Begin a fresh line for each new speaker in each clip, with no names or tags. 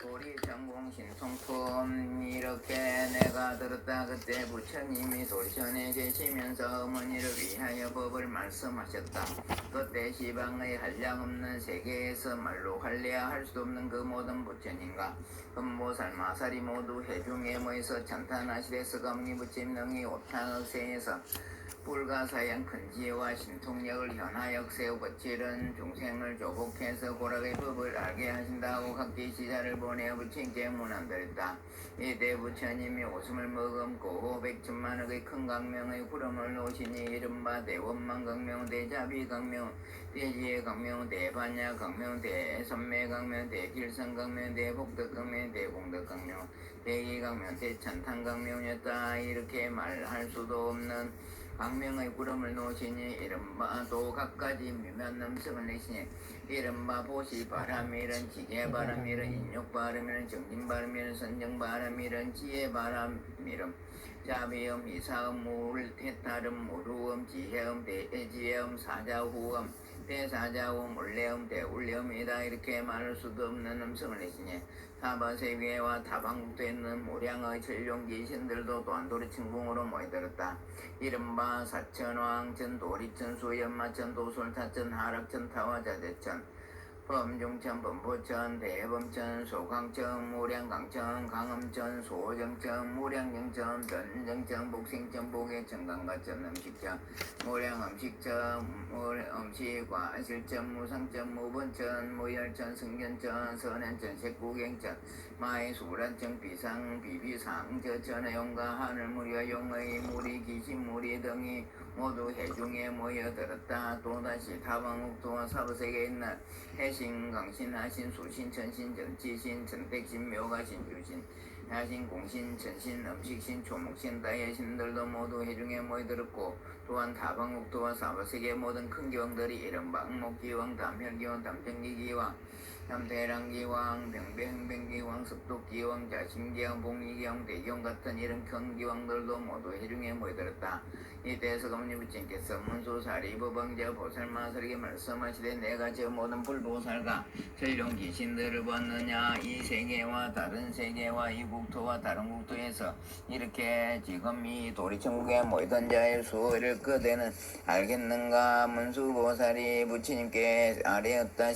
우리 전공신통품 이렇게 내가 들었다. 그때 부처님이 돌전에 계시면서 어머니를 위하여 법을 말씀하셨다. 그때 시방의 한량없는 세계에서 말로 할래야 수도 없는 그 모든 부처님과 금보살 마살이 모두 해중에 모여서 찬탄하시되 서감리 부처님 능히 오탄의세에서 불가사양 큰지혜와 신통력을 현하여 세우고치는 중생을 조복해서 고락의 법을 알게 하신다고 각기 시자를 보내어 부처님께 문안드렸다. 이때 부처님이 오줌을 머금고 백천만억의 큰 강명의 구름을 놓으시니 이른바 대원만 강명, 대자비 강명, 대지혜 강명, 대반야 강명, 대선매 강명, 대길성 강명, 대복덕 강명, 대공덕 강명, 대기 강명, 대찬탄 강명이었다. 이렇게 말할 수도 없는 강명의 구름을 놓으시니 이른바 또 각가지 미묘한 음성을 내시니 이른바 보시바람이란 지게바람이란 인욕바람이란 정진바람이란 선정바람이란 지혜바람이란 자비음 이사음 물 태탈음 무루음 지혜음 대지혜음 사자후음 대사자후 물레음 대울레음이다. 이렇게 말할 수도 없는 음성을 내시니 사바세계와 다방국도에 있는 무량의 천룡귀신들도 또한 도리천궁으로 모여들었다. 이른바 사천왕, 전도리천, 수연마천, 도솔타천, 하락천, 타화자재천, 범중천, 범포천, 대범천, 소강천, 무량강천, 강음천, 소정천, 무량정천, 변정천, 복생천, 복해천, 강가천, 음식천, 무량음식천, 무량음식과 실천, 무상천, 무번천, 무열천, 승견천, 선현천, 색구경천, 마의수란천, 비상, 비비상, 저천의 용과 하늘무리와 용의 무리, 귀신무리 등이 모두 해중에 모여들었다. 또다시 다방옥도와 사부세계에 있는 해신, 강신, 하신, 수신, 천신, 전지신, 전택신, 묘가신, 유신, 야신, 공신, 전신, 음식신, 초목신, 다예신들도 모두 해중에 모여들었고 또한 다방옥도와 사부세계의 모든 큰 기왕들이 이른바 응목기왕, 담혈기왕, 담정기기왕, 삼대랑기왕, 병병기왕, 습독기왕, 자신기왕, 복리기왕, 대기왕 같은 이런 큰 기왕들도 모두 해중에 모여들었다. 이때 서감리 부처님께서 문수사리 법왕자 보살마살에게 말씀하시되 내가 저 모든 불보살과 전룡 귀신들을 보았느냐. 이 세계와 다른 세계와 이 국토와 다른 국토에서 이렇게 지금 이 도리천국에 모이던 자의 수를 그대는 알겠는가. 문수보살이 부처님께 아뢰었다.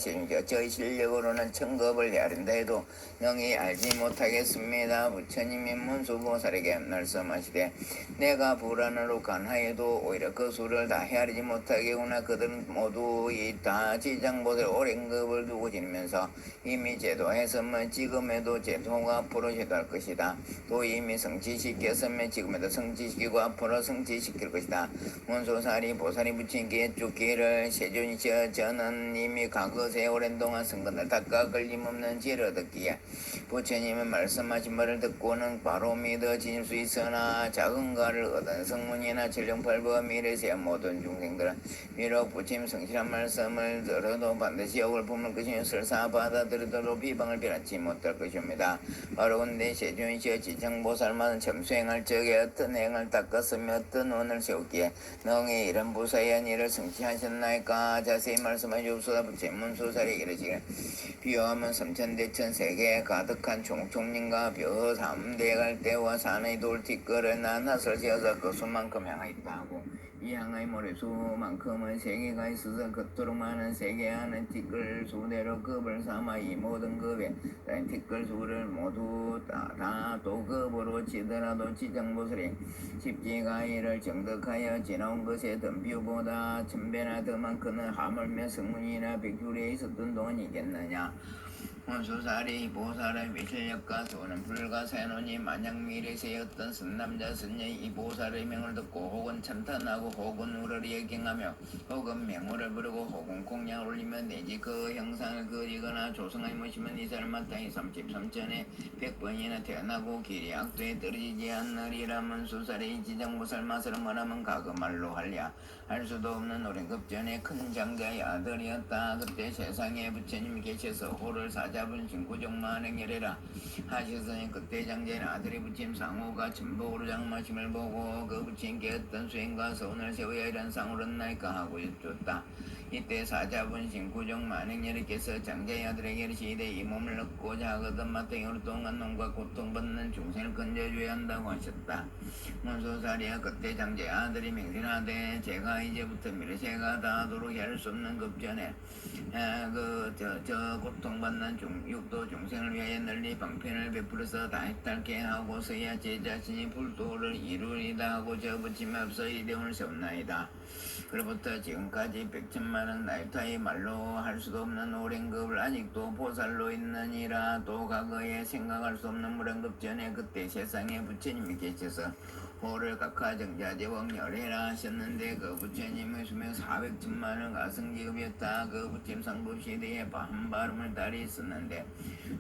저희 실력으로는 천급을 헤아린다 해도 능히 알지 못하겠습니다. 부처님이 문수보살에게 말씀하시되 내가 불안으로 간하여도 오히려 그 수를 다 헤아리지 못하겠구나. 그들은 모두 이 다 지장보살 오랜급을 두고 지니면서 이미 제도했으면 지금에도 제도가 앞으로 제도할 것이다. 또 이미 성취시켰으면 지금에도 성취시키고 앞으로 성취시킬 것이다. 문수사리 보살이 부처님께 죽기를 세존이시여 저는 이미 과거세 오랜 동안 성근을 닦아 걸림없는 지혜를 얻었기에 부처님의 말씀하신 말을 듣고는 바로 믿어질 수 있으나 작은 가를 얻은 성문이나 전령팔부와 미래세 모든 중생들은 비록 부처님 성실한 말씀을 들어도 반드시 욕을 품을 것이며 설사 받아들이도록 비방을 피하지 못할 것입니다. 바로 근데 세존이시여 지창보살만 점수행할 적에 어떤 행을 닦았으며 어떤 원을 세웠기에 능히 이런 부사한 일을 성취하셨나이까. 자세히 말씀해 주옵소서. 부처님 문수사리 이르시기를 비유하면 삼천대천 세계에 가득한 총총님과 벼 3대 갈대와 산의 돌티끌을 나눠서 지어서 그 수만큼 향하였다 하고 이 향의 모래수만큼은 세계가 있어서 그토록 많은 세계 안에 티끌 수대로 급을 삼아 이 모든 급에 티끌 수를 모두 다 도급으로 치더라도 지정보살이 십지가 이를 정득하여 지나온 것에 덤비보다 천배나 더 많거늘 하물며 성문이나 백주리에 있었던 동안이겠느냐. 문수사리 보살의 미실력과 수는 불가사노니 만약 미래세의 어떤 선남자 선녀의 이 보살의 명을 듣고 혹은 찬탄하고 혹은 우러리에 경하며 혹은 명호를 부르고 혹은 공양을 올리며 내지 그 형상을 그리거나 조성하여 모시면 이 사람 마땅히 33천에 100번이나 태어나고 길이 악도에 떨어지지 않으리라. 문수사리 지정보살 마살은 뭐라면 가그말로 할랴 할 수도 없는 오랜 급전에 큰 장자의 아들이었다. 그때 세상에 부처님이 계셔서 호를 사잡은 신구종만행열해라 하셨으니 그때 장자의 아들의 부처님 상호가 천복으로 장마심을 보고 그 부처님께 어떤 수행과 서운을 세워야 이런 상을 얻나이까 하고 여쭈었다. 이때 사자분신 구종 만행열이께서 장자의 아들에게 이르시되 이 몸을 얻고자 하거든 마땅히 동안 놈과 고통받는 중생을 건져줘야 한다고 하셨다. 문소사리야 그때 장자의 아들이 맹세하되 제가 이제부터 미래세가 다하도록 할 수 없는 급전에 저 고통받는 육도 중생을 위하여 널리 방편을 베풀어서 다해탈게 하고서야 제 자신이 불도를 이루리다 하고 저 붙임에 앞서 이대원을 세웠나이다. 그로부터 지금까지 100천만은 나이타의 말로 할 수도 없는 오랜 급을 아직도 보살로 있느니라. 또 과거에 생각할 수 없는 무량급 전에 그때 세상에 부처님이 계셔서 호를 각하정자제왕열해라 하셨는데 그 부처님의 수명 400천만은 가승기업이었다. 그 부처님 상법시대에 한 발음을 달이 있었는데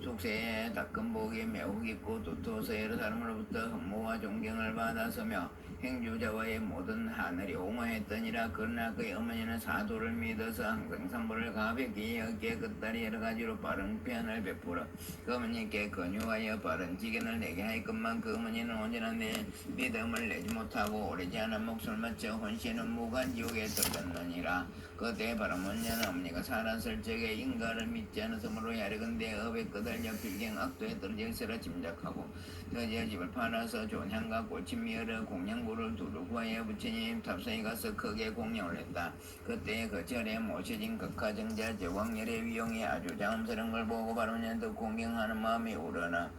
속세에 닦은 복이 매우 깊고 도토서 여러 사람으로부터 흠모와 존경을 받아서며 행주자와의 모든 하늘이 옹호했더니라. 그러나 그의 어머니는 사도를 믿어서 항상 산보를 가볍게 여기에 그 딸이 여러 가지로 바른 표현을 베풀어 그 어머니께 권유하여 바른 지견을 내게 하였건만 그 어머니는 온전한 내 믿음을 내지 못하고 오래지 않은 목숨을 마쳐 혼신은 무간지옥에 들었느니라. 그때 바람문녀는 어머니가 살았을 적에 인가를 믿지 않았으므로 야르건대 업에 끄달려 필경 악도에 떨어질세라 짐작하고 드디어 집을 팔아서 좋은 향과 꽃이 미어러 공양부를 두루 구하여 부처님 탑승에 가서 크게 공양을 했다. 그때 그 절에 모셔진 극하정자 제왕열의 위용이 아주 장엄스러운 걸 보고 바람문녀는 공경하는 마음이 우러나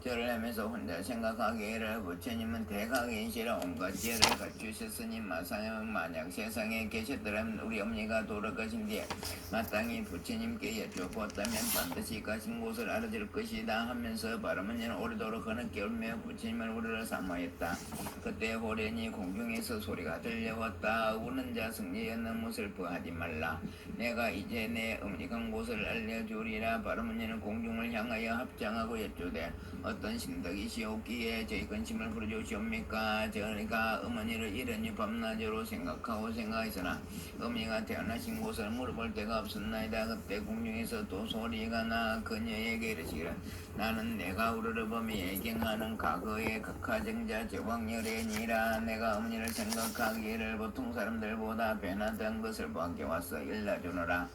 절을 하면서 혼자 생각하기를 부처님은 대각이시라 온갖 지혜를 갖추셨으니 만약 세상에 계셨더라면 우리 어머니가 돌아가신 뒤에 마땅히 부처님께 여쭤보았다면 반드시 가신 곳을 알아줄 것이다 하면서 바람문녀는 오래도록 흐느끼 울며 부처님을 우러러 삼아했다. 그때 호련히 공중에서 소리가 들려왔다. 우는 자 승리여 너무 슬퍼하지 말라. 내가 이제 내 어머니 간 곳을 알려주리라. 바람문녀는 공중을 향하여 합장하고 여쭈되 어떤 신덕이시옵기에 저희 근심을 풀어주시옵니까? 저희가 어머니를 이러니 밤낮으로 생각하였으나 어머니가 태어나신 곳을 물어볼 데가 없었나이다. 그때 공중에서 또 소리가 나 그녀에게 이르시기를 나는 내가 우르르 범이 예경하는 과거의 극하정자 제왕열애니라. 내가 어머니를 생각하기를 보통 사람들보다 변화된 것을 보아왔어 일러주노라.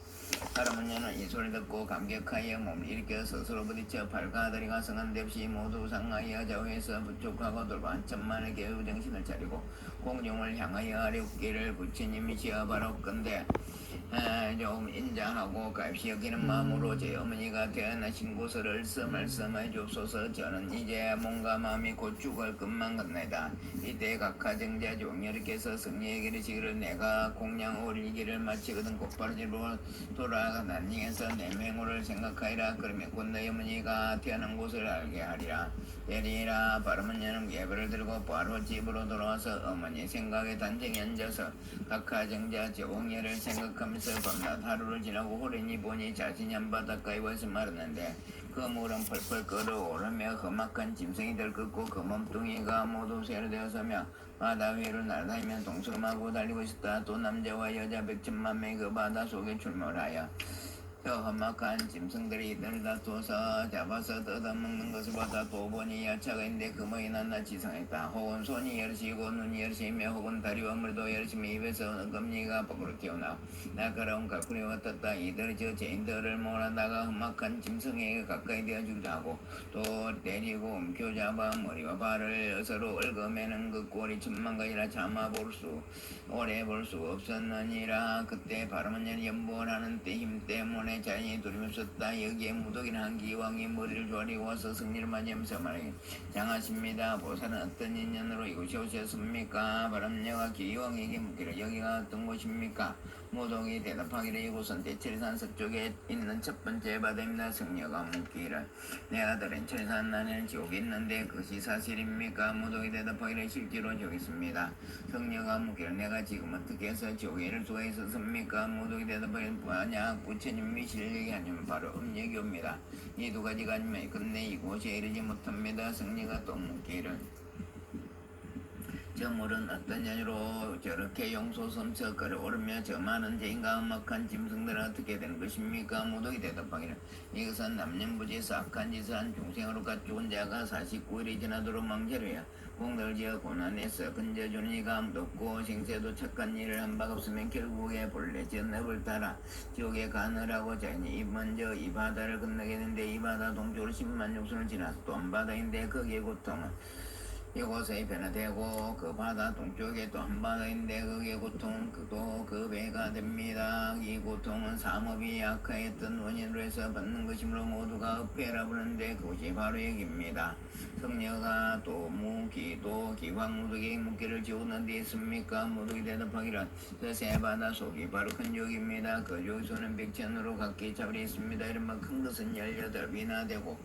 바람문녀는 이 소리 듣고 감격하여 몸을 일으켜 스스로 부딪혀 발과 다리가 성한 뎁시 모두 상하여 좌우에서 부축하고 돌고 한천만의 개우 정신을 차리고 공중을 향하여 아뢰옵기를 부처님이 지어바라건대 좀 인자하고 값이 여기는 마음으로 제 어머니가 태어나신 곳을 말씀해 주옵소서. 저는 이제 몸과 마음이 곧 죽을 것만 같나이다. 이때 각하정자 종열께서 승리에게 이르시기를 내가 공양 올리기를 마치거든 곧바로 집으로 돌아가 난징해서 내 맹호를 생각하리라. 그러면 곧 너희 어머니가 태어난 곳을 알게 하리라. 때리라. 바람문녀는 예배를 들고 바로 집으로 돌아와서 어머니 생각에 단정히 앉아서 각하정자 제왕열을 생각하면서 밤낮 하루를 지나고 호련히 보니 자신이 한 바닷가에 와서 말았는데 그 물은 펄펄 끓어오르며 험악한 짐승이들 긋고 그 몸뚱이가 모두 새로 되어서며 바다 위를 날아다니며 동스름하고 달리고 있었다. 또 남자와 여자 100천만 명이 그 바다 속에 출몰하여 저 험악한 짐승들이 이들을 다투어서 잡아서 뜯어먹는 것을 보다 또 보니 야차가 있는데 그 먹이 낱낱이 지성했다. 혹은 손이 열시고 눈이 열시며 혹은 다리와 머리도 열시며 입에서 금리가 밖으로 튀어나와 날카로운 갈구리와 떴다. 이들이 저 죄인들을 몰아다가 험악한 짐승에게 가까이 되어 주자 하고 또 때리고 움켜잡아 머리와 발을 서로 얽어매는 그 꼴이 천만가지라 오래 볼 수 없었느니라. 그때 바람문녀는 연보라는 때 힘 때문에 자연이 두려웠었다. 여기에 무덕이라는 기왕이 머리를 조아리고 와서 승리를 맞이하면서 말하기 장하십니다. 보살은 어떤 인연으로 이곳에 오셨습니까? 바람문녀가 기왕에게 묻기를 여기가 어떤 곳입니까? 무덕이 대답하기를 이곳은 대철산 서쪽에 있는 첫 번째 바다입니다. 승려가 묻기를 내 아들은 철산 나에는 지옥이 있는데 그것이 사실입니까? 무덕이 대답하기를 실제로 지옥이 있습니다. 승려가 묻기를 내가 지금 어떻게 해서 지옥에 이를 수가 있었습니까? 무덕이 대답하기를 만약 부처님이 실력이 아니면 바로 음력이 옵니다. 이 두 가지가 아니면 끝내 이곳에 이르지 못합니다. 승려가 또 묻기를 저 물은 어떤 연유로 저렇게 용소섬서 걸어오르며 저 많은 죄인과 음악한 짐승들은 어떻게 된 것입니까? 무독이 대답하기를 이것은 남녀부지 악한 짓을 한 중생으로 갖추은 자가 49일이 지나도록 망설여야 공들지어 고난에서 건져주는 이가 아무도 없고 생세도 착한 일을 한 바 없으면 결국에 본래 저 늪을 따라 지옥에 가느라고 자니 먼저 이 바다를 건너게 되는데 이 바다 동쪽으로 10만 육순을 지나서 또 한 바다인데 거기에 고통은 이곳에 변화되고 그 바다 동쪽에 또 한 바다인데 그게 고통 그도 그 배가 됩니다. 이 고통은 삼업이 약화했던 원인으로 해서 받는 것이므로 모두가 흡해라 부르는데 그것이 바로 여기입니다. 성녀가 또 무기도 기왕무득이 묵기를 지우는 데 있습니까? 무득이 대답하기를 그 세 바다 속이 바로 큰 족입니다. 그 족소는 백천으로 각기 차별이 있습니다. 이른바 큰 것은 18위나 되고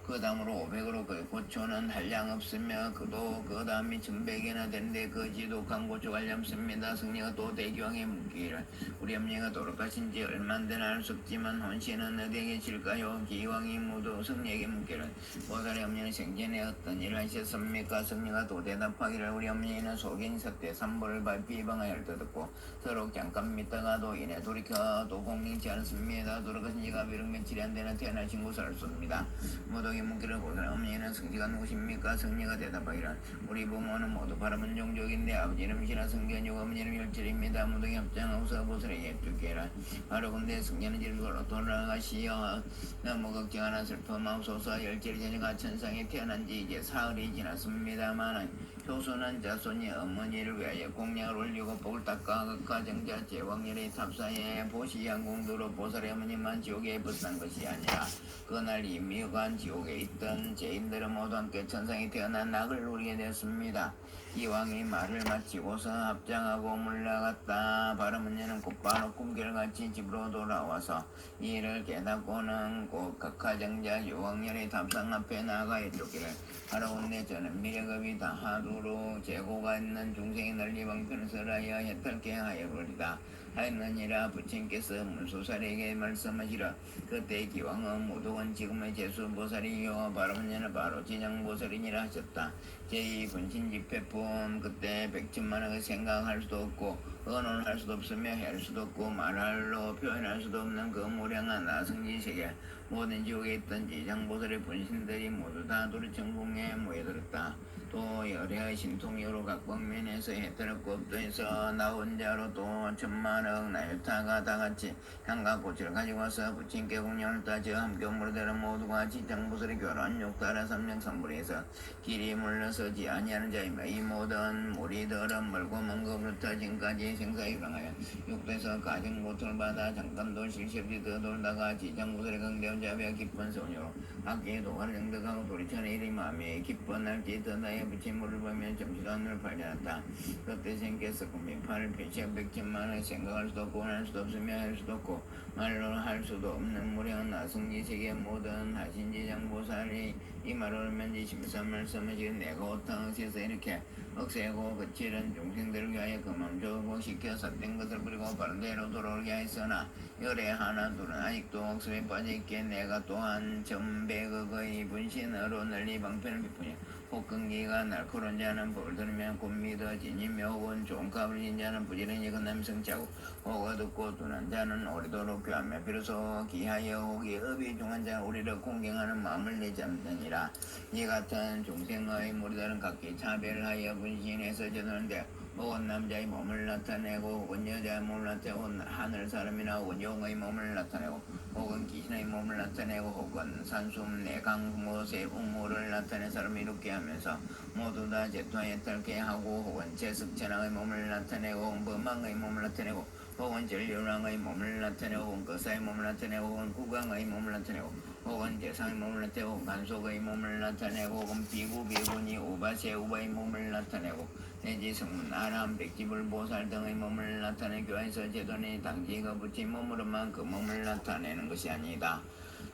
그 다음으로 500으로 그 고초는 한량 없으며 그도 그 다음이 1100이나 되는데 그 지독한 고초가 한량없습니다. 성녀가 또 대기왕에 묻기를 우리 엄니가 돌아가신 지 얼마 안 되나 알 수 없지만 혼신은 어디에 계실까요? 기왕이 모두 성녀에게 묻기를 보살의 엄니는 생전에 어떤 일을 하셨습니까? 성녀가 또 대답하기를 우리 엄니는 속인 있었대 삼보를 발비방하여 듣고 서로 잠깐 믿다가도 이내 돌이켜 도 공경치 않습니다. 돌아가신 지가 비록 며칠이 안 되나 태어나신 곳을 알 수 없습니다. 모독이 묻기를 보살 엄니는 성지가 누구십니까? 성녀가 대답하기를 우리 부모는 모두 바람은 종족인데 아버지 이름 신하 성견이고 어머니 이름 열철입니다. 모독이 합장하고서 보살에게 여쭙기를 바로 근데 성녀는 질거로 돌아가시어 너무 걱정하나 슬퍼 마옵소서. 열절이 전에가 천상에 태어난 지 이제 사흘이 지났습니다만 효소는 자손이 어머니를 위하여 공양을 올리고 복을 닦아 극하 정자 제왕열의 탑사에 보시양공도로 보살의 어머니만 지옥에 벗산 것이 아니라 그날 이미 간 지옥에 있던 죄인들은 모두 함께 천상에 태어난 낙을 누리게 되었습니다. 이왕이 말을 마치고서 합장하고 물러갔다. 바람은녀는 곧바로 꿈결같이 집으로 돌아와서 이를 깨닫고는 곧 각하정자 유왕열의 답상 앞에 나가 이르기를 하라온내 저는 미래급이 다하도록 재고가 있는 중생의 널리 방편을 설하여 해탈케 하여버리다 하였느니라. 부친께서 문소살에게 말씀하시라. 그때 기왕은 모독은 지금의 제수보살이요 바람은녀는 바로 진양보살이니라 하셨다. 제2분신집회품 그때 백천만원을 생각할 수도 없고 언언할 수도 없으며 할 수도 없고 말할로 표현할 수도 없는 그 무량한 나성지세계 모든 지옥에 있던 지장보살의 분신들이 모두 다 도리천궁에 모여들었다. 또 열애의 신통여로 각 방면에서 해탈을 꼽도해서 나 혼자로 또 1000만억 나유타가 다같이 향과 꽃을 가지고 와서 부친께 공양을 따져 함께 물들은 모두가 지장보살의 교란 육다라 삼명삼불에서 길이 물러서지 아니하는 자이며 이 모든 무리들은 멀고 먼 것부터 지금까지 생사유랑하여 육도에서 가진 고통을 받아 잠깐도 실시 없이 더 돌다가 지장보살의 강대한 자비와 기쁜 소녀로 각기 도가를 정득하고 도리천의 이름이 마음에 기쁜 날지 더나의 부친물을 보며 점시도 하늘을 발견했다. 그때 생께서 구민팔을 표시한 백천만을 생각할 수도 없고 원할 수도 없으며 할 수도 없고 말로 할 수도 없는 무량한 나성지세계 모든 하신지장보살이 이 말을 면지 심산 말씀하시는 내가 오탕에서 이렇게 억세고 거칠은 중생들을 위하여 그만 조고 시켜 삿된 것을 버리고 바른대로 돌아오게 하였으나 열에 하나 둘은 아직도 억습에 빠져있기에 내가 또한 전백억의 분신으로 널리 방편을 비푸냐. 혹근기가 날카로운 자는 법을 들으면 곧 믿어지니며 혹은 좋은 값을 진 자는 부지런히 건남이 성취하고 혹 어둡고 둔한 자는 오래도록 교하며 비로소 기하여 혹이 업이 중한 자는 우리를 공경하는 마음을 내지 않느니라. 이 같은 중생의 무리들은 각기 차별하여 분신해서 저들는데 혹은 남자의 몸을 나타내고 혹은 여자의 몸을 나타내고 혹은 하늘 사람이나 혹은 용의 몸을 나타내고 혹은 귀신의 몸을 나타내고 혹은 산숨 내강 무엇의 우물을 나타낸 사람을 이롭게 하면서 모두 다 제토에 탈게 하고 혹은 제습천왕의 몸을 나타내고 혹은 범왕의 몸을 나타내고 혹은 전류랑의 몸을 나타내고 혹은 거사의 몸을 나타내고 혹은 구강의 몸을 나타내고 혹은 제상의 몸을 나타내고 혹은 간속의 몸을 나타내고 혹은 비구비구니 우바세 우바의 몸을 나타내고 내지 성문 아람 백지불 보살 등의 몸을 나타내 교회에서 제도니 당지가 붙인 몸으로만 그 몸을 나타내는 것이 아니다.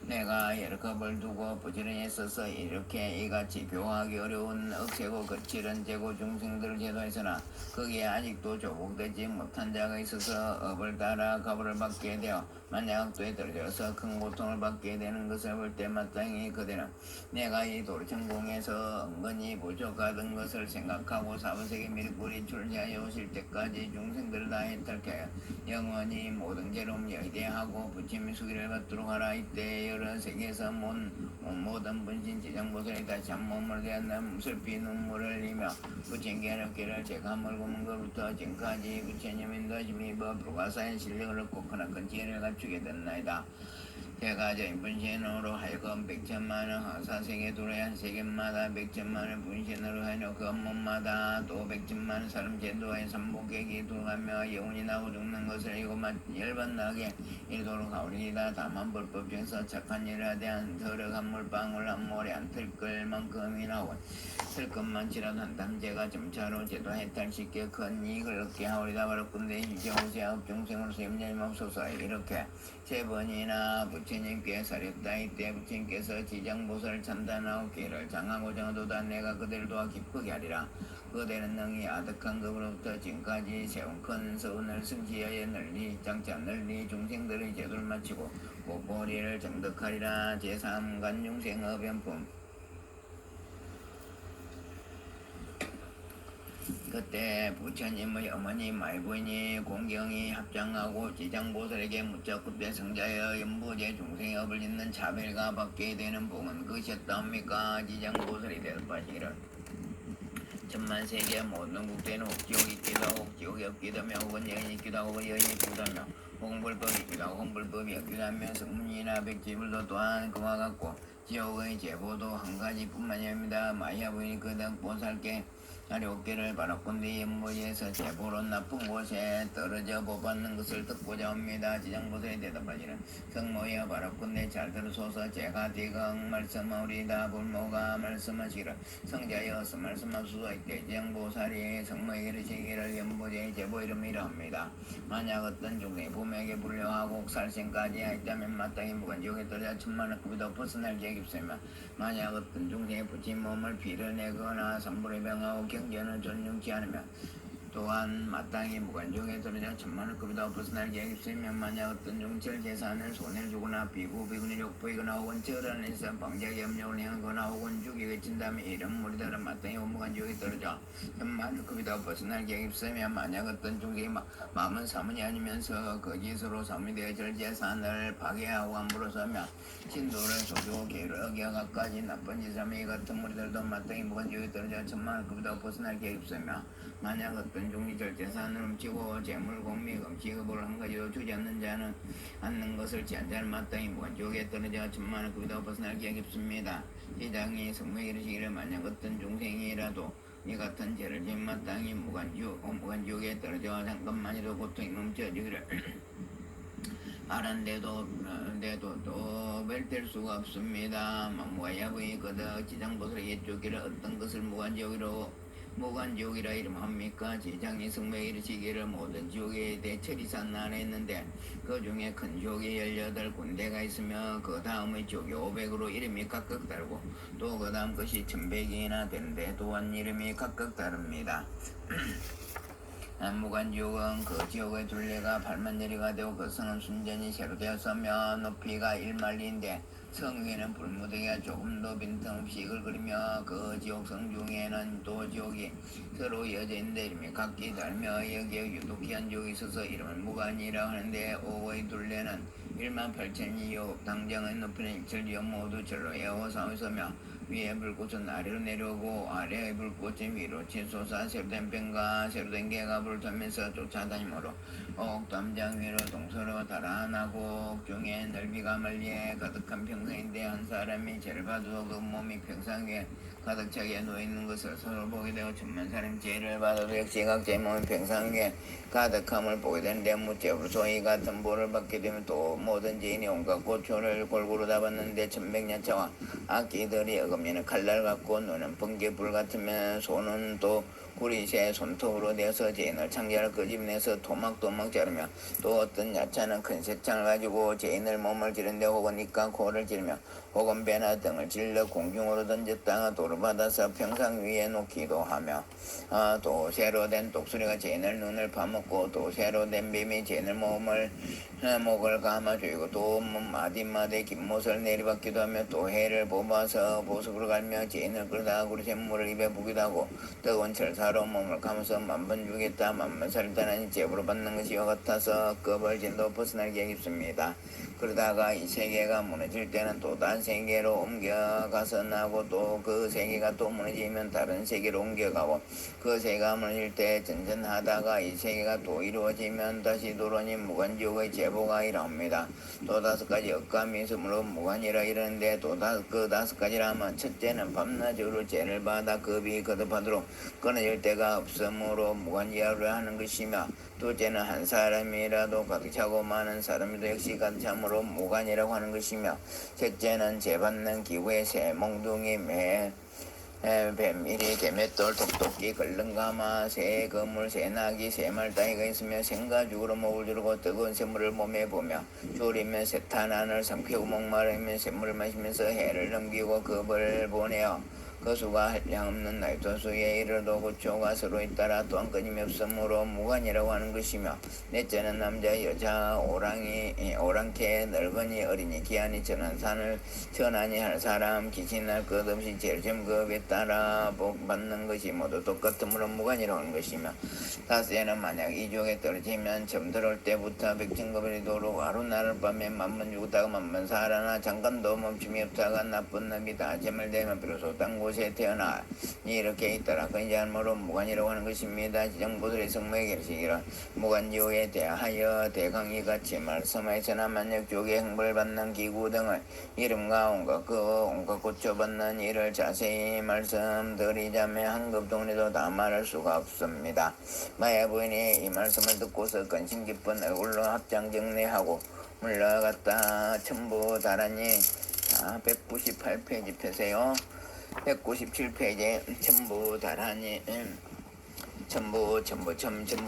내가 여러 겁을 두고 부지런히 써서 이렇게 이같이 교화하기 어려운 억세고 거칠은 제고 중생들을 제도했으나 거기에 아직도 조복되지 못한 자가 있어서 업을 따라 겁을 받게 되어 만약 악도에 떨어져서 큰 고통을 받게 되는 것을 볼 때 마땅히 그대는 내가 이 도르천공에서 은근히 부족하던 것을 생각하고 사부세계 밀뿌리 출세하여 오실 때까지 중생들을 다 해탈하여 영원히 모든 죄로움 여대하고 부침이 수기를 받도록 하라. 이때 여러 세계에서 모든 분신 지정보살이 다시 한 몸을 되었는 슬피 눈물을 흘리며 부처님께 어깨를 제가 물고 문 것부터 지금까지 부처님 인도하심이 불가사의 실력을 얻고 크나큰 지혜를 갖추게 됐나이다. 제가 저희 분신으로 하여금 100천만원 항사세계 도래한 세계마다 100천만원 분신으로 하여 그 몸마다 또 100천만원 사람 제도의 삼복객이 돌아가며 영혼이 나고 죽는 것을 이곳만 열받나게 이도록 하오리이다. 다만 불법중에서 착한 일에 대한 더럭 한 물방울 한 모래 안 틀끌 만큼이나 온 틀 것만치라도 한 담제가 점차로 제도 해탈시켜 큰 이익을 얻게 하오리다. 바로 근데 이제오세업 중생으로서 염려임없소서. 이렇게 세 번이나 부처님께 사렸다. 이때 부처님께서 지장보살을 참단하고 기를 장하고 정도다. 내가 그대를 도와 기쁘게 하리라. 그대는 능히 아득한 급으로부터 지금까지 세운 큰 서운을 승지하여 널리 장차 널리 중생들의 제도를 마치고 목보리를 정득하리라. 제3간 중생어변품. 그때 부처님의 어머니 마이부인이 공경이 합장하고 지장보살에게 묻자 그때 성자여 연부제 중생의 업을 잇는 차별가 받게 되는 복은 그것이었다옵니까? 지장보살이 대답하시기를 천만세계 모든 국대는 혹지옥이 있기도 하고 혹지옥이 없기도 하며 혹은 여인이 있기도 하고 여인이 있기도 하며 혹은 불법이 있기도 하고 혹은 불법이 없기도 하며 성문이나 백지불도 또한 그와 같고 지옥의 제보도 한 가지뿐만이 아닙니다. 마야 부인이 그등 보살께 아래옥계를 바라본데 연무지에서 제보로 나쁜 곳에 떨어져 보받는 것을 듣고자 합니다. 지장보살이 대답하시는 성모여 바라본데 잘 들으소서. 제가 지금 말씀하오리다. 불모가 말씀하시기를 성자여 어서 말씀하소서. 이때 지장보살이 성모에게 이르시기를 연무지의 제보 이름이라 합니다. 만약 어떤 중에 부모에게 불려하고 옥살생까지 하였다면 마땅히 무간지옥에 떨어져 천만원 급이도 벗어날 계획이 없으며 만약 어떤 중생의 부친 몸을 피를 내거나 산불에 병하고 경전을 존중치 않으면 또한 마땅히 무간지옥에 떨어져 천만원 급이도 벗어날 계획이 없으면 만약 어떤 중철 재산을 손해를 주거나 비구비군이 욕보이거나 혹은 절안에서 방자기 염려를 행하거나 혹은 죽이게 친다면 이런 무리들은 마땅히 무간지옥에 떨어져 천만원 급이도 벗어날 계획이 없으면 만약 어떤 중생이 마음은 사문이 아니면서 거짓으로 사문이 되어 절재산을 파괴하고 함부로서며 신도를 속이고 계를 어겨 갖가지 나쁜 짓하며 이 같은 무리들도 마땅히 무간지옥에 떨어져 천만원 급이도 벗어날 계획이 없으며 만약 어떤 종리절 재산을 훔치고 재물 공미 금치급을 한 가지도 주지 않는 자는 않는 것을 취한 자는 마땅히 무간지옥에 떨어져 천만원 급이도 벗어날 계획이 없습니다. 시장이 성모에게 이르시기를 만약 어떤 중생이라도 이 같은 죄를 지은 마땅히 무간지옥에 떨어져 잠깐만이라도 고통이 멈춰지기를 바란데도 또 뵐 수가 없습니다. 무가야부이 그다 지장보살에게 쫓기를 어떤 것을 무간지옥이라 이름합니까? 지장이 성모에 이르시기를 모든 지옥에 대해 천리산 안에 있는데 그 중에 큰 지옥이 18군데가 있으며 그 다음의 지옥이 500으로 이름이 각각 다르고 또 그 다음 것이 1100이나 되는데 또한 이름이 각각 다릅니다. 무간지옥은 그 지옥의 둘레가 8만여리가 되고 그 성은 순전히 새로 되었으며 높이가 1만리인데 성 위에는 불무더기가 조금 더 빈틈없이 이글거리며 그 지옥성 중에는 또 지옥이 서로 이어져 있는데 이름이 각기 다르며 여기에 유독기한 지옥이 있어서 이름을 무간이라 하는데 오의 둘레는 18,000이요 당장의 높이는 1천리요 모두 절로 에어사에 서며 위에 불꽃은 아래로 내려오고 아래의 불꽃은 위로 치솟아 새로 된 뱀과 새로 된 개가 불타면서 쫓아다니므로 옥담장 위로 동서로 달아나고 옥중에 넓이가 멀리에 가득한 평상인데 한 사람이 죄를 받아도 그 몸이 평상 위에 가득 차게 놓여있는 것을 서로 보게 되고 천만 사람 죄를 받아도 역시 각자의 몸이 평상 위에 가득함을 보게 되는데 무죄로서 이 같은 보를 받게 되면 또 모든 죄인이 온갖 고초를 골고루 다 받는데 천백년차와 악기들이 금이는 칼날 같고 눈은 번개불 같으면 손은 또 구리새 손톱으로 내서 죄인을 창자를 끄집내서 토막토막 자르며 또 어떤 야차는 큰 새창을 가지고 죄인을 몸을 찌른데 혹은 입과 코를 찌르며 혹은 배나 등을 찔러 공중으로 던졌다가 도를 받아서 평상 위에 놓기도 하며 또 새로 된 독수리가 죄인을 눈을 파먹고 또 새로 된 뱀이 죄인을 목을 감아 조이고 또 마디마디 긴 못을 내리받기도 하며 또 해를 뽑아서 보석으로 갈며 죄인을 끌다가 구리샘물을 입에 부기도 하고 뜨거운 철사로 몸을 감아서 만번 주겠다 만번 살다라니 제부로 받는 것이와 같아서 꺼벌진도 벗어나기 쉽습니다. 그러다가 이 세계가 무너질 때는 또 다른 세계로 옮겨가서 나고 또 그 세계가 또 무너지면 다른 세계로 옮겨가고 그 세계가 무너질 때 전전하다가 이 세계가 또 이루어지면 다시 도로니 무간지옥의 제보가 일어납니다. 또 다섯 가지 억감이 있으므로 무간이라 이러는데 또 그 다섯 가지라면 첫째는 밤낮으로 죄를 받아 급이 거듭하도록 끊어질 때가 없으므로 무간지하려 하는 것이며 둘째는 한 사람이라도 가득 차고 많은 사람이도 역시 가득 참으로 무간이라고 하는 것이며 셋째는 죄받는 기구의 새 몽둥이 뱀일이 개맷돌 톡톡기 걸렁가마 새 거물 새 낙이 새 말따위가 있으며 생가 죽으로 목을 두르고 뜨거운 샘물을 몸에 보며 졸이며 세탄안을 삼키고 목마르며 샘물을 마시면서 해를 넘기고 급을 보내어 그 수가 한량없는 나이토수에 이르도 구초가 서로 잇따라 또한 끊임이 없으므로 무관이라고 하는 것이며 넷째는 남자 여자 오랑캐 늙은이 어린이 기한이 천안이 할 사람 기신할 것 없이 제일 점급에 따라 복받는 것이 모두 똑같으므로 무관이라고 하는 것이며 다섯째는 만약 이족에 떨어지면 점들어올 때부터 백증급이 도로 하루 날을 밤에 만번 죽었다가 만번 살아나 잠깐도 멈춤이 없다가 나쁜 놈이 다 제물되면 비로소 딴 곳에 태어나 이렇게 있더라. 그 인자함으로 무관이라고 하는 것입니다. 지정보들의 성모의 결식이라 무관지옥에 대하여 대강이 같이 말씀하였으나 만약 쪽에 행벌 받는 기구 등을 이름과 온갖 고쳐받는 일을 자세히 말씀드리자면 한급동리도 다 말할 수가 없습니다. 마야 부인이 이 말씀을 듣고서 근심 깊은 얼굴로 합장정리하고 물러갔다. 첨부 다라니 198페이지 펴세요. 197페이지 첨부 다라니 첨부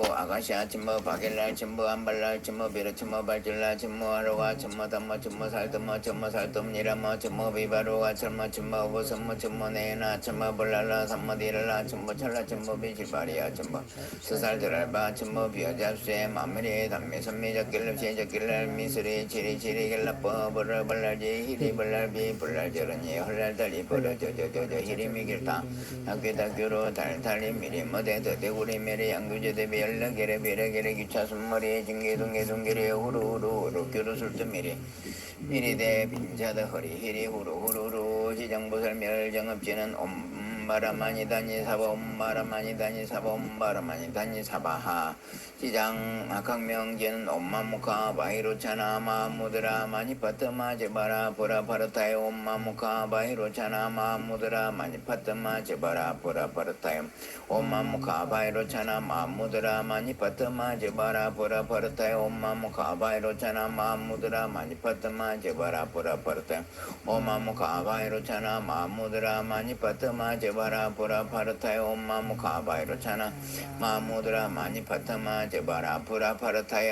아가시아 첨부 바겔랄 첨부 안발랄 첨부 비르 첨부 발질랄 첨부 아로가 첨부 담모 첨부 살덤모 첨부 살덤니라모 첨부 비바로가 첨부 오브 첨부 네나 첨부 볼랄라 삼모 디랄라 첨부 찰라 첨부 비실바리아 첨부 스살드랄바 첨부 비어잡세 마무리 담미 선미 적길럽시 적길랄 미스리 지리 겔라뻐 벌랄지 히리 벌랄비 벌랄저러니 헐랄달리 벌어저저저저 히리미 길다 학교다교로 달달리 미리 머대 우리 메리 양규제 대비 연락계래 비례계래 기차순머리 징계동계동계래 후루후루 교루술도 미리대 빈자다 허리 히리 후루후루 시장보살 멸정업지는 옴바라마니다니 사바 옴바라마니다니 사바 옴바라마니다니 사바하 시장 각명제는 옴마무카 바히로차나 마무드라 마니파트마 제바라 보라파르타이 옴마무카 바히로차나 마무드라 마니파트마 제바라 보라파르타이 옴마무카 바히로차나 마무드라 마니파트마 제바라 보라파르타이 옴마무카 바히로차나 마무드라 마니파트마 제바라 보라파르타이 옴마무카 바히로차나 마무드라 마니파트마 제바라 보라파르타이 옴마무카 바히로차나 마무드라 마니파트마 제바라 보라파르타이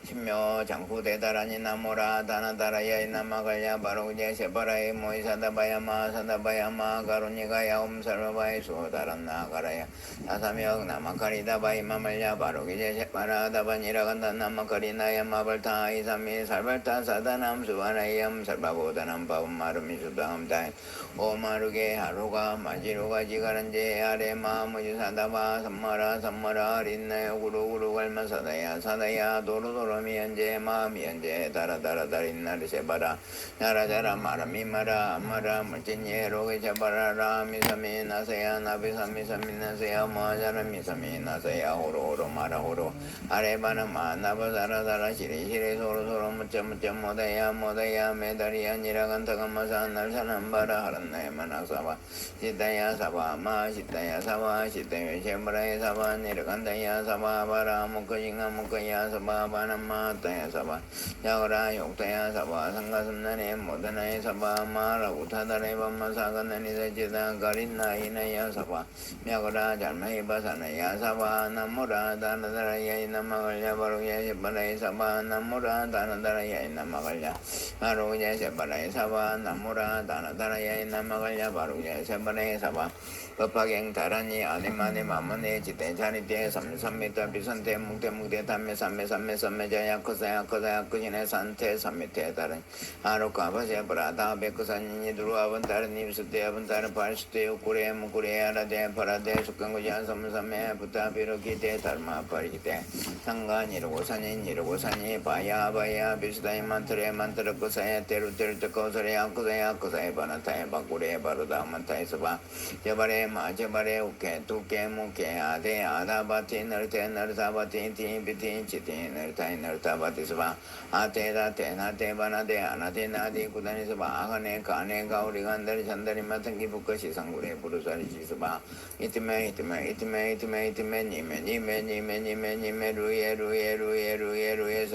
신묘 장구 대다라니 나모라 다나다라야 나마갈야 바로그제 세바라이 모이사다바야마 사다바야마 가로니가야 옴살바바이 수다란나 가라야 나사명 나마카리다바이 마말야 바로그제 세바라다바니라간다 나마카리나야 마발타 이삼미 살발타 사다남 수바라이엄 살바보다남 바움마르미 수다함다이 오마르게 하루가 마지루가 지가란제 아레마 무지사다바 삼마라 린나요 구루구루 갈만 사다야 도루도로미 현재 마음이 현재 다라다라다린나리 세바라 나라자라 마라미 마라 물진예 로게 제바라라 미사미 나세야 나비사미 사미 나세야 모자라 미사미 나세야 호로호로 마라 호로 아레바나 마나바사라다라 시리시리 소로소로 무짜 모다야 메다리야 니라간타가마사 날사남바라 하란나야 마나사바 시다야 시다야 사바 마 시다야 사바 시다야 셴바라야 사바 니르간다야 사바 바라 무커징가 무커야 사바 바나마 다야 사바 야거라 욕다야 사바 상가슴나네 모다나야 사바 마라 우타다레 밤마 사가나니 다지다 가린나이나야 사바 야거라 잘마이 바사나야 사바 나무라 다나다라야 나마갈야 바로야 셴바라야 사바 나무라 다나다라야 나마갈야 바로야 셴바라야 사바 나무라 다나다라야 나마갈야 바로야 셴바라야 사바 법화경 다라니 아니마니 마마네 지대 자니대 삼미삼미타 비산대 묵대 담메 삼메 자야 커사야 크시네 산태 삼미태 다른 아로카 바세 브라다 베크산니 두루아번 다른 입수대 아번 다른 발수대 우쿠레 무쿠레 아라데 파라데 숙강고자 삼삼메 부타 비로기대 달마 파리기대 상간이르고 산이 바야 비수다이 만트레 코사야 테루 코사레 코사야 바나타에 바쿠레 바로다 만타에서바 제바레 마제바레 우케 두케 무케 아데 아다바티 너르테 너르사바티 티비티 치티 너르타이 너르타바티스바 아테다 테나테 바나데 아나테 나디 구다니스바 아가네 가네 가우리간다리 잔다리 마탄기 부커시 상구레 부르사리 지스바 이티메 니메 루에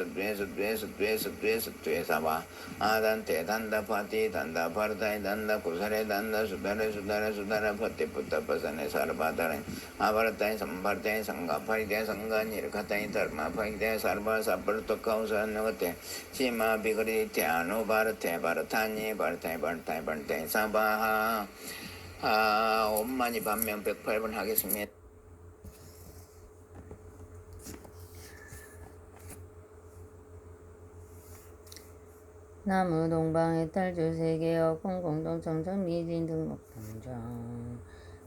숫베 사바 아단테 단다 파티 단다 파르타이 단다 구사레 단다 수다레 파티 부타파사네 사르바다레 아바르타이 삼바르타이 상가파이데 상가니르 카타이 더마파이데 사르바 사르토 카우사노테 시마 비거리 티아노 바르테 바르타니 바르타이 사바하 엄마니 반면 108번 하겠습니다.
나무 동방의 딸주 세계여 공공동 정전 미진 등록동정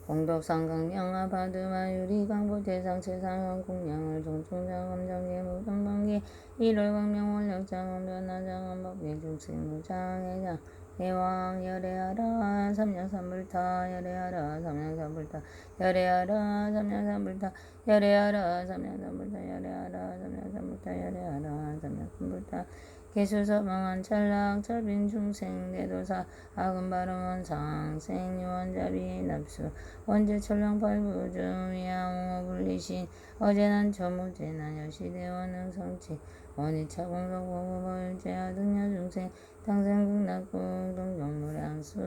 공덕 상강명아 바드마 유리 강보 대상 최상현 공양을 종총장 함정계 무동방계 1월 광명 원력장원 변화장원 법계 중생무장회장 대왕 열애하라 삼냥삼불타 열애하라 삼냥삼불타 열애하라 삼냥삼불타 열애하라 삼냥삼불타 열애하라 삼냥삼불타 열애하라 삼냥삼불타 개수서방한 찰락 철빈 중생 대도사 악은 발언 상생 유언자비 납수 원제 철령 발부주 위양호 불리신 어제난 처무제난 여시대원능 성치 원이차 공덕 보고벌제하 등여 중생 당생국락국 동정무량수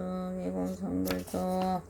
예공성불도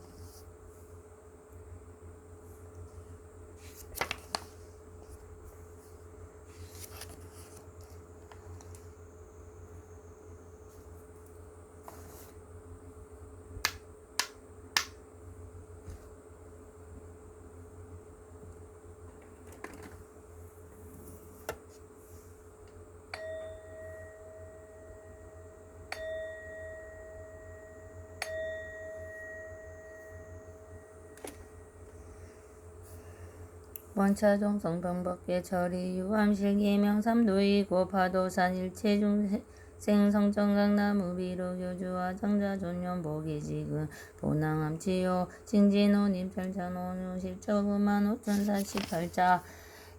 원차종 성병법계 처리 유암실 예명삼도이고 파도산 일체중생 성정강나무 비로 교주와 정자 존년 보기지근 보낭암치요 진진호님 별찬호유 실적음만 5048자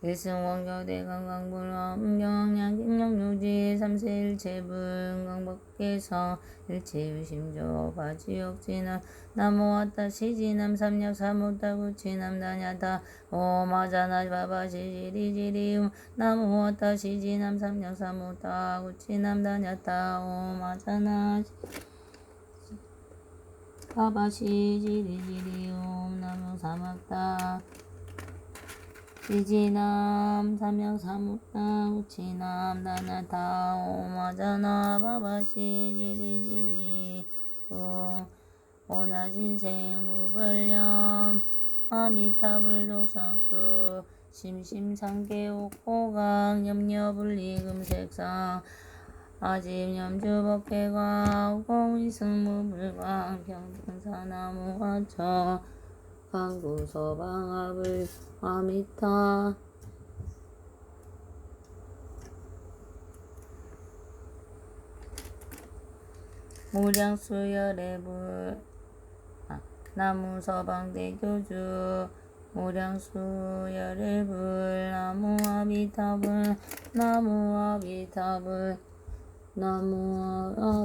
일승원교대 강강불화 음경양 김영유지 삼세일체분 강법계성 일체유심조 바지역진함 나무왔다 시진함 삼약사무다 구치남 다냐다 오마자나 바바시지리지리움 나무왔다 시진함 삼약사무다 구치남 다냐다 오마자나 바바시지리지리움 나무사막다 시지남 삼양사무다 우치남 나나다 오마자나 바바시지리지리 오나진생 무벌렴 아미타불독상수 심심상계옥호강 염려불리금색상 아집염주법계광 공위승무불광 평등사나무화청 강구서방합을 아미타 무량수열애불 나무서방대교주 무량수열애불 나무아비타불 나무아비타불